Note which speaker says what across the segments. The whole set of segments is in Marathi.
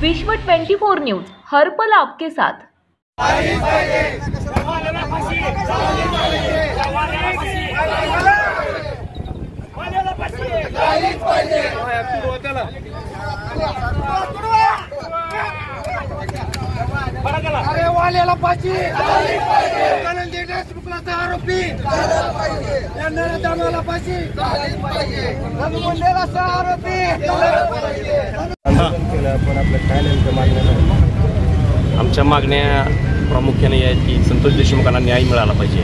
Speaker 1: विश्व 24 न्यूज, हर पल आपके साथ।
Speaker 2: अरे वाल्याला फाशी, धनंजय देशमुखला आरोपी यांना दामाला फाशी, मुंडेला आरोपी।
Speaker 3: पण आपल्या काय नेमकं मागण्या? आमच्या मागण्या प्रामुख्याने आहेत की संतोष देशमुखांना न्याय मिळाला पाहिजे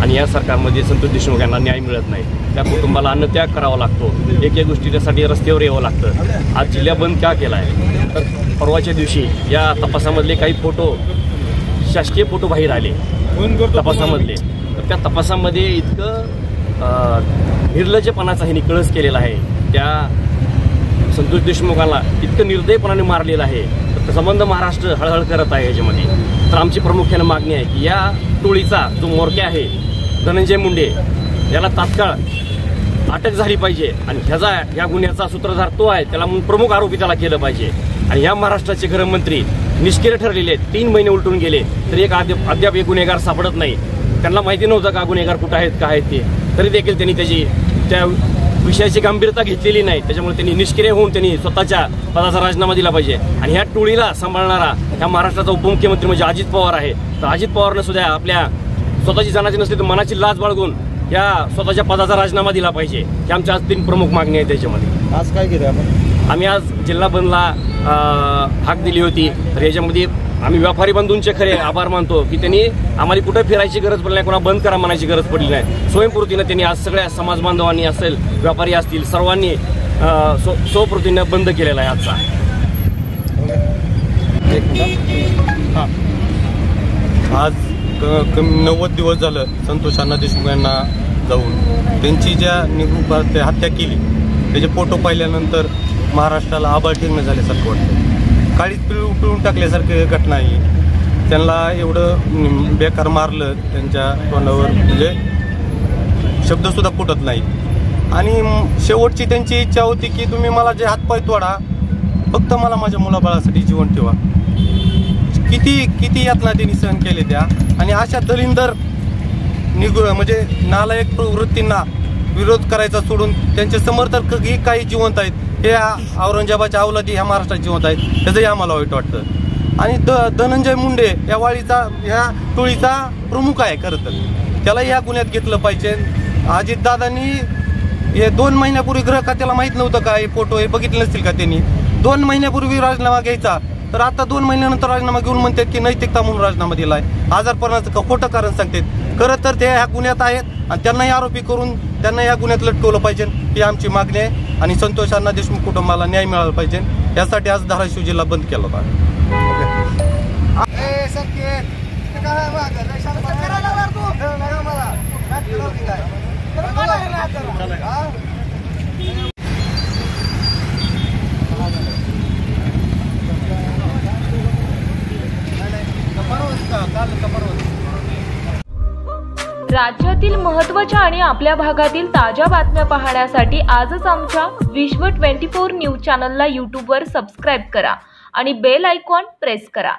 Speaker 3: आणि या सरकारमध्ये संतोष देशमुख यांना न्याय मिळत नाही। त्या कुटुंबाला अन्नत्याग करावा लागतो, एक एक गोष्टीसाठी रस्त्यावर यावं लागतं। आज जिल्हा बंद का केला आहे तर परवाच्या दिवशी या तपासामधले काही फोटो, शासकीय फोटो बाहेर आले तपासामधले, तर त्या तपासामध्ये इतकं निर्लज्जपणाचा हे निकळस केलेला आहे। त्या संतोष देशमुखाला इतकं निर्दयपणाने मारलेलं आहे तर संबंध महाराष्ट्र हळहळ करत आहे याच्यामध्ये। तर आमची प्रामुख्याने मागणी आहे की या टोळीचा जो म्होरक्या आहे धनंजय मुंडे याला तात्काळ अटक झाली पाहिजे आणि ह्या गुन्ह्याचा सूत्रधार तो आहे, त्याला प्रमुख आरोपी त्याला केलं पाहिजे। आणि या महाराष्ट्राचे गृहमंत्री निष्क्रिय ठरलेले, 3 महिने उलटून गेले तरी अद्याप एक गुन्हेगार सापडत नाही। त्यांना माहिती नव्हतं का गुन्हेगार कुठं आहेत, काय आहेत ते, तरी देखील त्यांनी त्या विषयाची गंभीरता घेतलेली नाही। त्याच्यामुळे त्यांनी निष्क्रिय होऊन त्यांनी स्वतःच्या पदाचा राजीनामा दिला पाहिजे। आणि ह्या टोळीला सांभाळणारा ह्या महाराष्ट्राचा उपमुख्यमंत्री म्हणजे अजित पवार आहे, तर अजित पवारनं सुद्धा आपल्या स्वतःची जाण्याची नसली तर मनाची लाज बाळगून या स्वतःच्या पदाचा राजीनामा दिला पाहिजे। ही आमच्या 3 प्रमुख मागणी आहेत त्याच्यामध्ये।
Speaker 4: आज काय केलं आपण?
Speaker 3: आम्ही आज जिल्हा बंदला हाक दिली होती, तर याच्यामध्ये आम्ही व्यापारी बंधूंचे खरे आभार मानतो की त्यांनी आम्हाला कुठे फिरायची गरज पडली नाही, कोणा बंद करा म्हणायची गरज पडली नाही। स्वयंपूर्तीनं त्यांनी आज सगळ्या समाज बांधवांनी असेल, व्यापारी असतील, सर्वांनी स्वपूर्तीनं बंद केलेला आहे आजचा।
Speaker 4: आज 90 दिवस झालं संतोष अण्णा देशमुख यांना जाऊन त्यांची ज्या निगुपात हत्या केली त्याचे फोटो पाहिल्यानंतर महाराष्ट्राला आभाळ ठिरणे झाल्यासारखं वाटतं। काळीच पिळून टाकल्यासारखी घटना ही। त्यांना एवढं बेकार मारलं, त्यांच्या तोंडावर म्हणजे शब्दसुद्धा फुटत नाही। आणि शेवटची त्यांची इच्छा होती की तुम्ही मला जे हातपाय तोडा, फक्त मला माझ्या मुलाबाळासाठी जीवन ठेवा। किती यातना त्यांनी सहन केले त्या। आणि अशा दलिंदर म्हणजे नालायक वृत्तींना विरोध करायचा सोडून त्यांचे समर्थकही काही जिवंत आहेत, हे औरंगजेबाच्या अवलादी ह्या महाराष्ट्रात जिवंत आहेत, त्याचंही आम्हाला वाईट वाटतं। आणि धनंजय मुंडे या ह्या टोळीचा प्रमुख आहे खरं तर, त्यालाही ह्या गुन्ह्यात घेतलं पाहिजे। अजितदादांनी हे 2 महिन्यापूर्वी गृह खात्याला माहीत नव्हतं का हे फोटो, हे बघितले नसतील का त्यांनी? 2 महिन्यापूर्वी राजीनामा घ्यायचा, तर आता 2 महिन्यानंतर राजीनामा घेऊन म्हणतात की नैतिकता म्हणून राजीनामा दिलाय। आजारपणाचं खोटं कारण सांगतात। खरं तर ते ह्या गुन्ह्यात आहेत आणि त्यांनाही आरोपी करून त्यांना या गुन्ह्यात लटकवलं पाहिजे, ही आमची मागणी आहे। आणि संतोष अण्णा देशमुख कुटुंबाला न्याय मिळाला पाहिजे, यासाठी आज धाराशिव जिल्हा बंद केला होता।
Speaker 1: राज्यातील महत्त्वाच्या आणि आपल्या भागातील ताज्या बातम्या पाहण्यासाठी आजच आमच्या विश्व 24 न्यूज चॅनलला यूट्यूबवर सबस्क्राईब करा आणि बेल आयकॉन प्रेस करा।